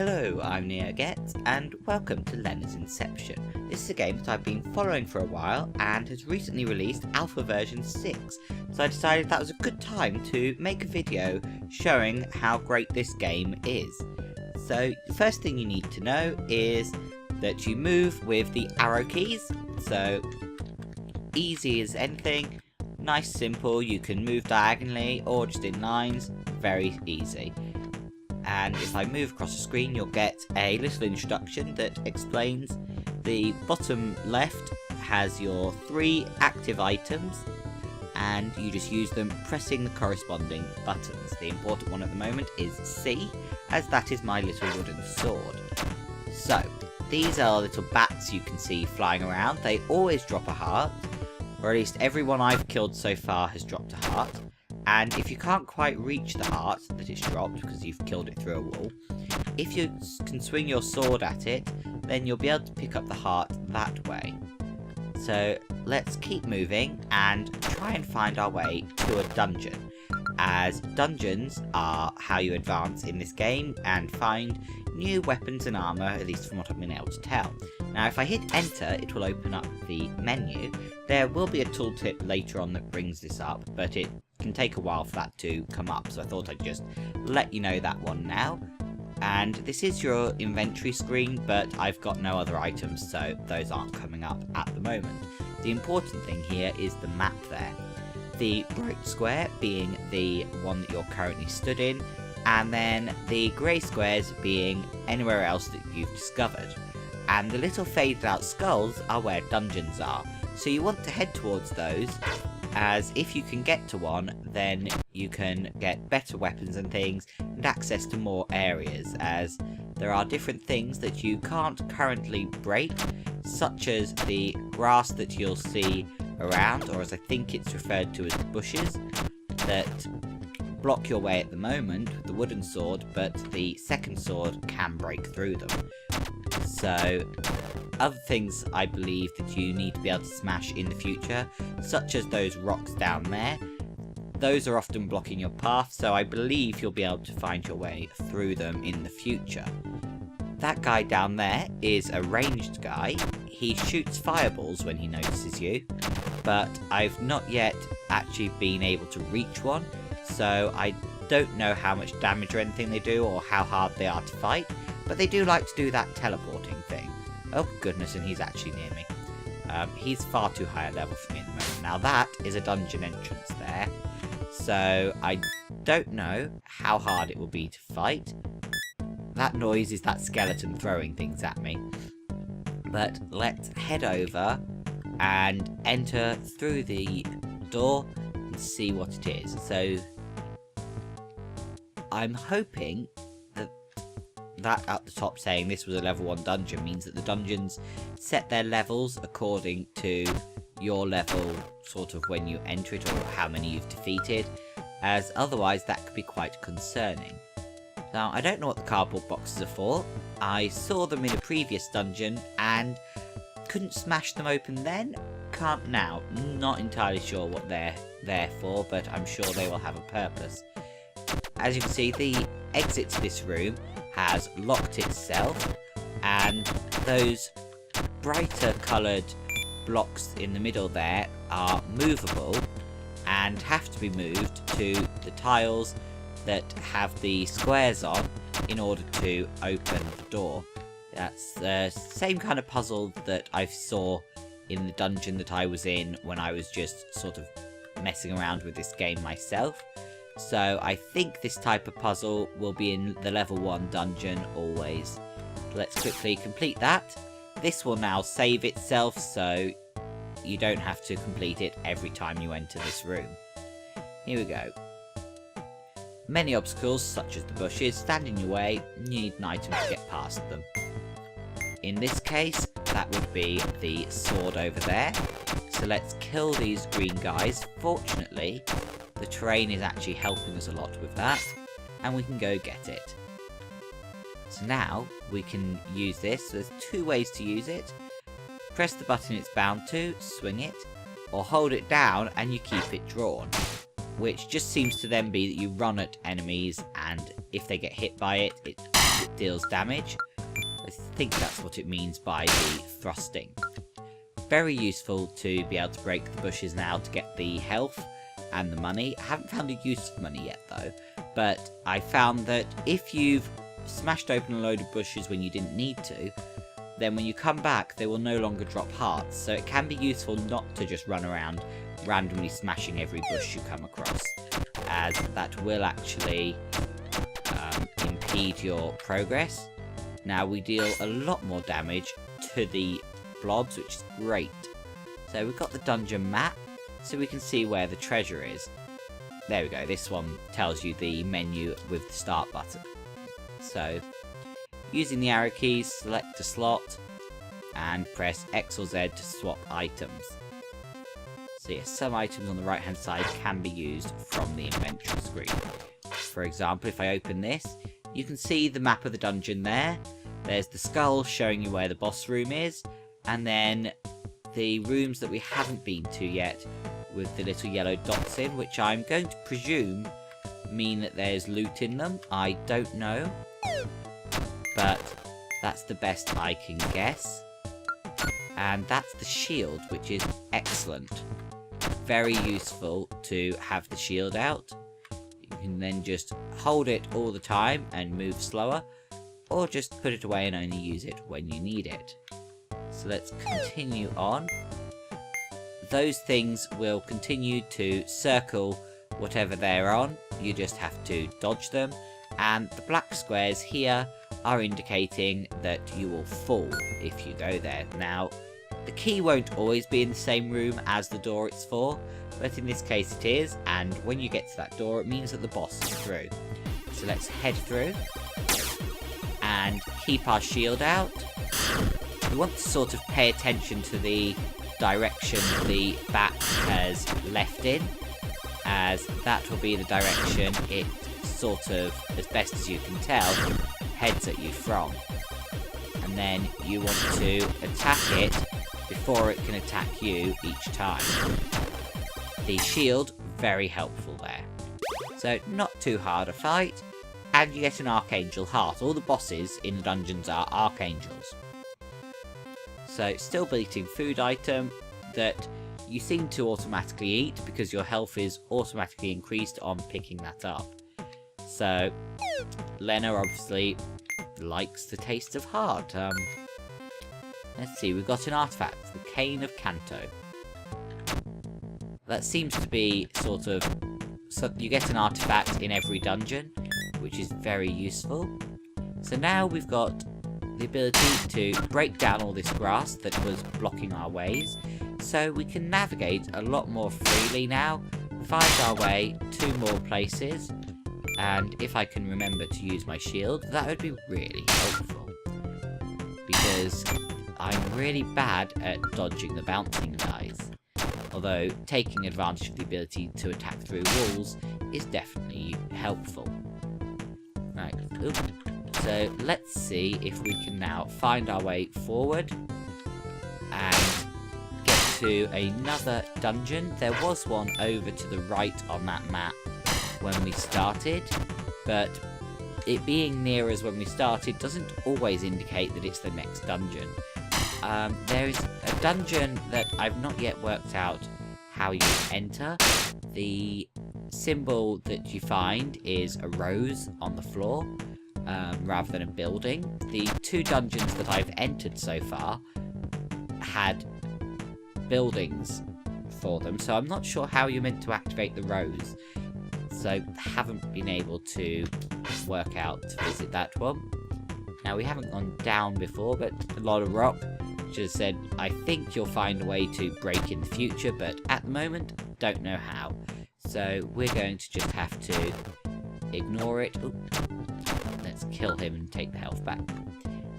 Hello, I'm Get, and welcome to Lenna's Inception. This is a game that I've been following for a while and has recently released alpha version 6, so I decided that was a good time to make a video showing how great this game is. So the first thing you need to know is that you move with the arrow keys, so easy as anything, nice simple, you can move diagonally or just in lines, very easy. And if I move across the screen, you'll get a little introduction that explains the bottom left has your 3 active items, and you just use them pressing the corresponding buttons. The important one at the moment is C, as that is my little wooden sword. So, these are little bats you can see flying around. They always drop a heart, or at least everyone I've killed so far has dropped a heart. And if you can't quite reach the heart that it's dropped because you've killed it through a wall, if you can swing your sword at it, then you'll be able to pick up the heart that way. So let's keep moving and try and find our way to a dungeon, as dungeons are how you advance in this game and find new weapons and armour, at least from what I've been able to tell. Now if I hit enter, it will open up the menu. There will be a tooltip later on that brings this up, but it can take a while for that to come up, so I thought I'd just let you know that one now. And this is your inventory screen, but I've got no other items, so those aren't coming up at the moment. The important thing here is the map there. The bright square being the one that you're currently stood in, and then the grey squares being anywhere else that you've discovered. And the little faded out skulls are where dungeons are, so you want to head towards those, as if you can get to one, then you can get better weapons and things, and access to more areas, as there are different things that you can't currently break, such as the grass that you'll see around, or as I think it's referred to as bushes, that block your way at the moment with the wooden sword, but the second sword can break through them. So, other things I believe that you need to be able to smash in the future, such as those rocks down there. Those are often blocking your path, so I believe you'll be able to find your way through them in the future. That guy down there is a ranged guy. He shoots fireballs when he notices you, but I've not yet actually been able to reach one, so I don't know how much damage or anything they do or how hard they are to fight, but they do like to do that teleporting thing. Oh goodness, and he's actually near me. He's far too high a level for me at the moment. Now that is a dungeon entrance there, so I don't know how hard it will be to fight. That noise is that skeleton throwing things at me. But let's head over and enter through the door and see what it is. So I'm hoping that at the top saying this was a level 1 dungeon means that the dungeons set their levels according to your level, sort of when you enter it, or how many you've defeated, as otherwise that could be quite concerning. Now, I don't know what the cardboard boxes are for. I saw them in a previous dungeon and couldn't smash them open then, can't now. Not entirely sure what they're there for, but I'm sure they will have a purpose. As you can see, the exit to this room has locked itself, and those brighter coloured blocks in the middle there are movable and have to be moved to the tiles that have the squares on in order to open the door. That's the same kind of puzzle that I saw in the dungeon that I was in when I was just sort of messing around with this game myself. So I think this type of puzzle will be in the level 1 dungeon always. Let's quickly complete that. This will now save itself, so you don't have to complete it every time you enter this room. Here we go. Many obstacles, such as the bushes, stand in your way. You need an item to get past them. In this case, that would be the sword over there. So let's kill these green guys. Fortunately, the terrain is actually helping us a lot with that, and we can go get it. So now we can use this. So there's 2 ways to use it. Press the button it's bound to, swing it, or hold it down and you keep it drawn, which just seems to then be that you run at enemies, and if they get hit by it, it it deals damage. I think that's what it means by the thrusting. Very useful to be able to break the bushes now to get the health and the money. I haven't found a use for money yet though, but I found that if you've smashed open a load of bushes when you didn't need to, then when you come back they will no longer drop hearts, so it can be useful not to just run around randomly smashing every bush you come across, as that will actually impede your progress. Now we deal a lot more damage to the blobs, which is great. So we've got the dungeon map, so we can see where the treasure is. There we go, this one tells you the menu with the start button. So, using the arrow keys, select a slot, and press X or Z to swap items. So yes, some items on the right hand side can be used from the inventory screen. For example, if I open this, you can see the map of the dungeon there. There's the skull showing you where the boss room is, and then the rooms that we haven't been to yet with the little yellow dots in, which I'm going to presume mean that there's loot in them. I don't know, but that's the best I can guess. And that's the shield, which is excellent. Very useful to have the shield out. You can then just hold it all the time and move slower, or just put it away and only use it when you need it. So let's continue on. Those things will continue to circle whatever they're on. You just have to dodge them. And the black squares here are indicating that you will fall if you go there. Now, the key won't always be in the same room as the door it's for, but in this case it is, and when you get to that door it means that the boss is through. So let's head through and keep our shield out. We want to sort of pay attention to the direction the bat has left in, as that will be the direction it sort of, as best as you can tell, heads at you from. And then you want to attack it before it can attack you each time. The shield, very helpful there. So not too hard a fight, and you get an Archangel heart. All the bosses in the dungeons are Archangels. So still beating food item that you seem to automatically eat because your health is automatically increased on picking that up. So Lenna obviously likes the taste of heart. Let's see, we've got an artifact, the Cane of Kanto. That seems to be sort of, so you get an artifact in every dungeon, which is very useful. So now we've got the ability to break down all this grass that was blocking our ways, so we can navigate a lot more freely now, find our way to more places, and if I can remember to use my shield, that would be really helpful, because I'm really bad at dodging the bouncing guys, although taking advantage of the ability to attack through walls is definitely helpful. Right, oops. So let's see if we can now find our way forward and get to another dungeon. There was one over to the right on that map when we started, but it being near us when we started doesn't always indicate that it's the next dungeon. There is a dungeon that I've not yet worked out how you enter. The symbol that you find is a rose on the floor, rather than a building. The two dungeons that I've entered so far had buildings for them, so I'm not sure how you're meant to activate the rose. So haven't been able to work out to visit that one. Now we haven't gone down before, but a lot of rock, which has said I think you'll find a way to break in the future, but at the moment don't know how. So we're going to just have to ignore it. Ooh. Let's kill him and take the health back.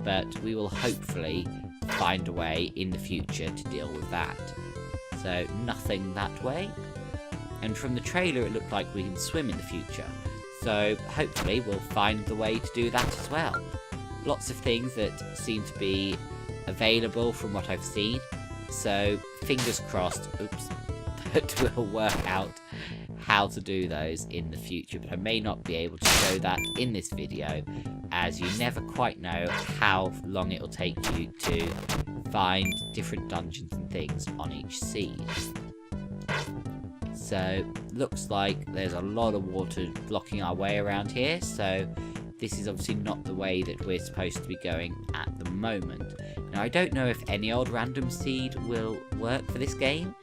But we will hopefully find a way in the future to deal with that. So nothing that way. And from the trailer it looked like we can swim in the future. So hopefully we'll find the way to do that as well. Lots of things that seem to be available from what I've seen. So fingers crossed, oops, that we'll work out how to do those in the future, but I may not be able to show that in this video, as you never quite know how long it'll take you to find different dungeons and things on each seed. So, looks like there's a lot of water blocking our way around here, so this is obviously not the way that we're supposed to be going at the moment. Now, I don't know if any old random seed will work for this game,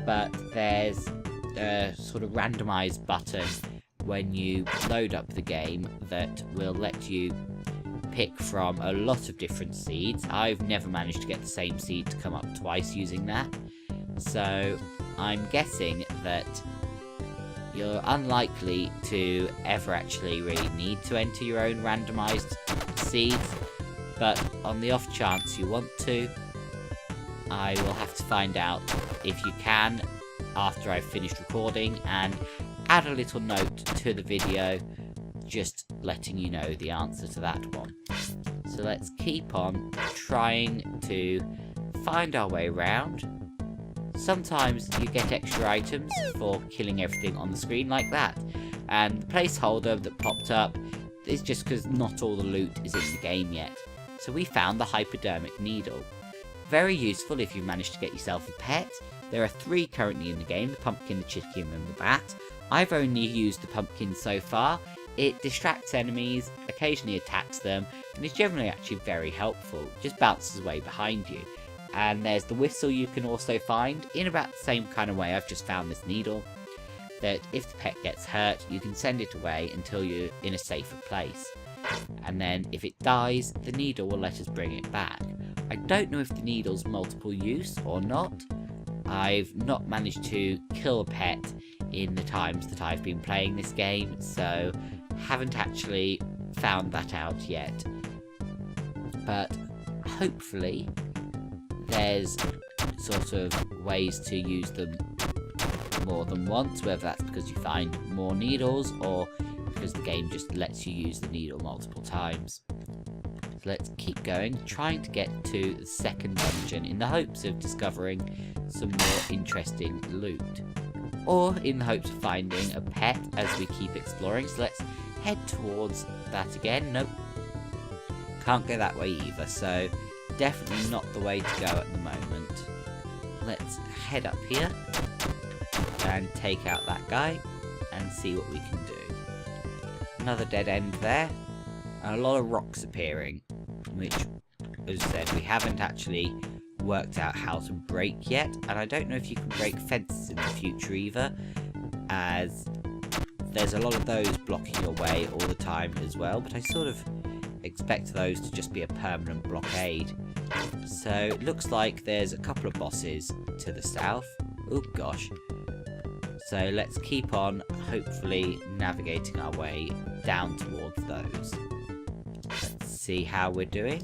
but there's a sort of randomized button when you load up the game that will let you pick from a lot of different seeds. I've never managed to get the same seed to come up twice using that, so I'm guessing that you're unlikely to ever actually really need to enter your own randomized seeds, but on the off chance you want to, I will have to find out if you can after I've finished recording and add a little note to the video just letting you know the answer to that one. So let's keep on trying to find our way around. Sometimes you get extra items for killing everything on the screen like that, and the placeholder that popped up is just because not all the loot is in the game yet. So we found the hypodermic needle. Very useful if you manage to get yourself a pet. There are 3 currently in the game, the pumpkin, the chicken and the bat. I've only used the pumpkin so far. It distracts enemies, occasionally attacks them, and is generally actually very helpful. It just bounces away behind you. And there's the whistle you can also find in about the same kind of way I've just found this needle, that if the pet gets hurt you can send it away until you're in a safer place, and then if it dies the needle will let us bring it back. I don't know if the needle's multiple use or not. I've not managed to kill a pet in the times that I've been playing this game, so haven't actually found that out yet, but hopefully there's sort of ways to use them more than once, whether that's because you find more needles or because the game just lets you use the needle multiple times. So let's keep going, trying to get to the second dungeon in the hopes of discovering some more interesting loot, or in the hopes of finding a pet as we keep exploring. So let's head towards that again. Nope, can't go that way either, so definitely not the way to go at the moment. Let's head up here and take out that guy and see what we can do. Another dead end there, and a lot of rocks appearing, which, as I said, we haven't actually worked out how to break yet, and I don't know if you can break fences in the future either, as there's a lot of those blocking your way all the time as well, but I sort of expect those to just be a permanent blockade. So it looks like there's a couple of bosses to the south. Oh gosh. So let's keep on hopefully navigating our way down towards those. Let's see how we're doing.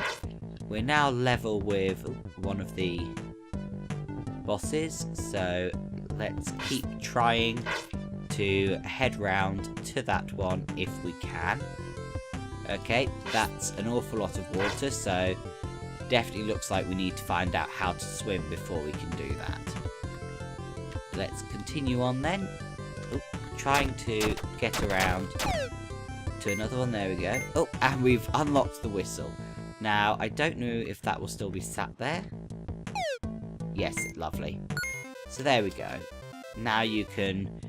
We're now level with one of the bosses, so let's keep trying to head round to that one if we can. Okay, that's an awful lot of water, so definitely looks like we need to find out how to swim before we can do that. Let's continue on then. Oh, trying to get around to another one, there we go. Oh, and we've unlocked the whistle. Now, I don't know if that will still be sat there. Yes, lovely. So there we go. Now you can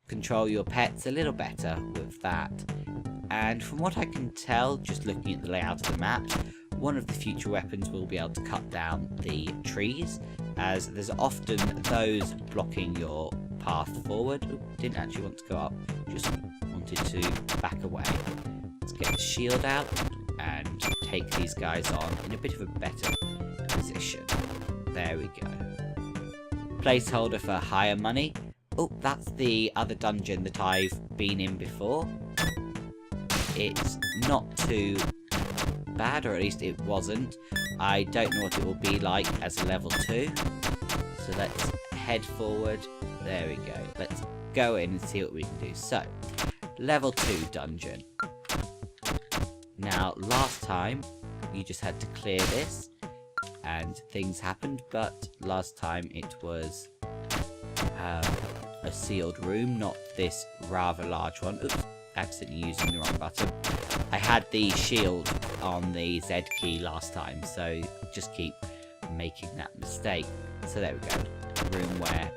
control your pets a little better with that. And from what I can tell, just looking at the layout of the map, one of the future weapons will be able to cut down the trees, as there's often those blocking your path forward. Ooh, didn't actually want to go up, just wanted to back away. Let's get the shield out and take these guys on in a bit of a better position. There we go. Placeholder for higher money. Oh, that's the other dungeon that I've been in before. It's not too bad, or at least it wasn't. I don't know what it will be like as a level 2. So let's head forward. There we go. Let's go in and see what we can do. So, level 2 dungeon. Now, last time, you just had to clear this, and things happened, but last time it was a sealed room, not this rather large one. Oops, accidentally using the wrong button. I had the shield on the Z key last time, so just keep making that mistake. So there we go. A room where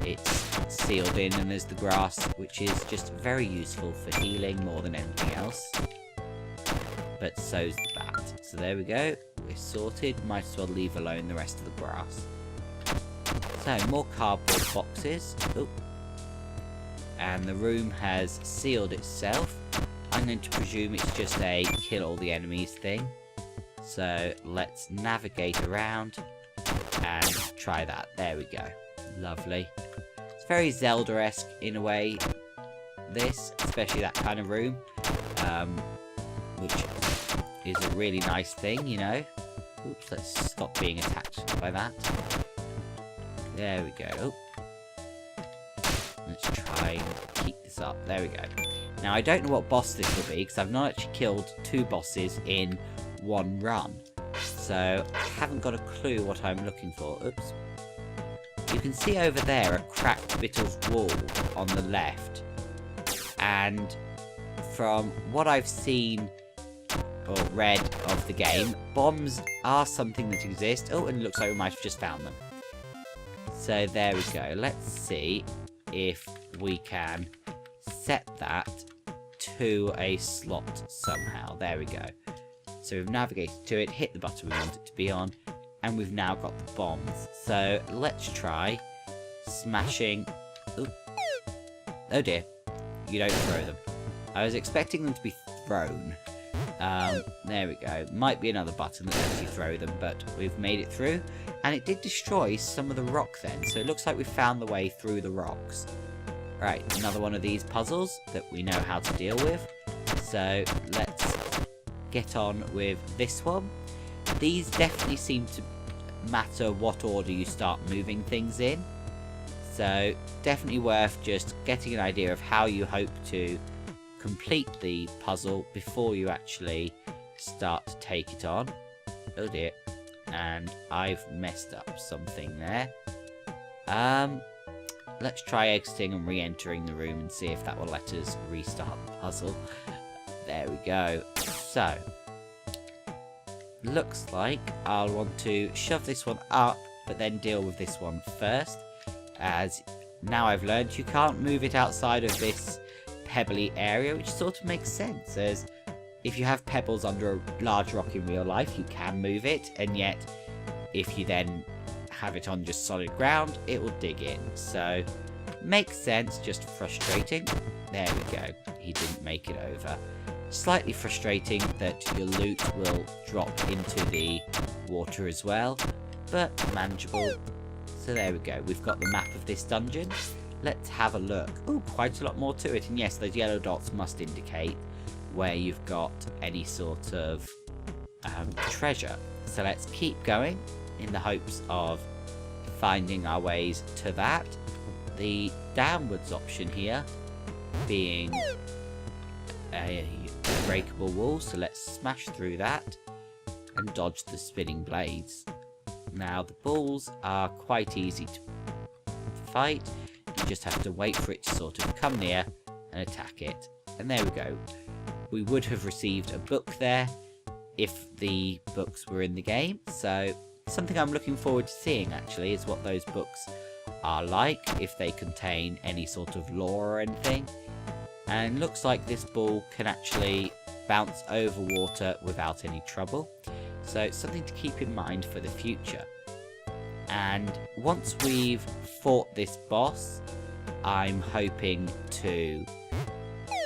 it's sealed in and there's the grass, which is just very useful for healing more than anything else. But so's the bat. So there we go. We're sorted. Might as well leave alone the rest of the grass. So, more cardboard boxes. Oh. And the room has sealed itself. I'm going to presume it's just a kill all the enemies thing. So, let's navigate around and try that. There we go. Lovely. It's very Zelda-esque in a way, this, especially that kind of room. Which is a really nice thing, you know. Oops, let's stop being attacked by that. There we go. Oh. Let's try and keep this up. There we go. Now, I don't know what boss this will be, because I've not actually killed 2 bosses in one run. So, I haven't got a clue what I'm looking for. Oops. You can see over there a cracked bit of wall on the left. And from what I've seen or read of the game, bombs are something that exist. Oh, and it looks like we might have just found them. So there we go. Let's see if we can set that to a slot somehow. There we go. So we've navigated to it, hit the button we want it to be on, and we've now got the bombs. So let's try smashing... Ooh. Oh dear. You don't throw them. I was expecting them to be thrown. There we go. Might be another button that lets you throw them, but we've made it through. And it did destroy some of the rock then, so it looks like we found the way through the rocks. Right, another one of these puzzles that we know how to deal with. So let's get on with this one. These definitely seem to matter what order you start moving things in. So definitely worth just getting an idea of how you hope to complete the puzzle before you actually start to take it on. Oh dear. And I've messed up something there. Let's try exiting and re-entering the room and see if that will let us restart the puzzle. There we go. So, looks like I'll want to shove this one up, but then deal with this one first. As now I've learned, you can't move it outside of this pebbly area, which sort of makes sense, as if you have pebbles under a large rock in real life, you can move it, and yet if you then have it on just solid ground, it will dig in. So, makes sense, just frustrating. There we go. He didn't make it over. Slightly frustrating that your loot will drop into the water as well, but manageable. So there we go. We've got the map of this dungeon. Let's have a look. Oh, quite a lot more to it. And yes, those yellow dots must indicate where you've got any sort of treasure. So let's keep going in the hopes of finding our ways to that. The downwards option here being a breakable wall, so let's smash through that and dodge the spinning blades. Now the balls are quite easy to fight. You just have to wait for it to sort of come near and attack it. And there we go. We would have received a book there if the books were in the game. So something I'm looking forward to seeing actually is what those books are like, if they contain any sort of lore or anything. And looks like this ball can actually bounce over water without any trouble. So it's something to keep in mind for the future. And once we've fought this boss, I'm hoping to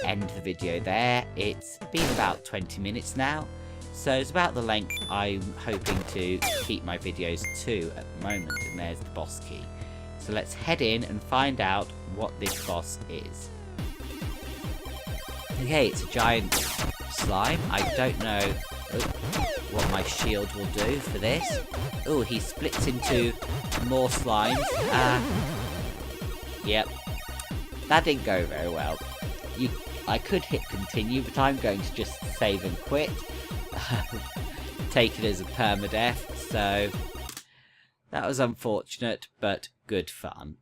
end the video there. It's been about 20 minutes now, so it's about the length I'm hoping to keep my videos to at the moment. And there's the boss key. So let's head in and find out what this boss is. Okay, it's a giant slime. I don't know what my shield will do for this. Oh, he splits into more slimes. Yep. That didn't go very well. I could hit continue, but I'm going to just save and quit. Take it as a permadeath, so that was unfortunate, but good fun.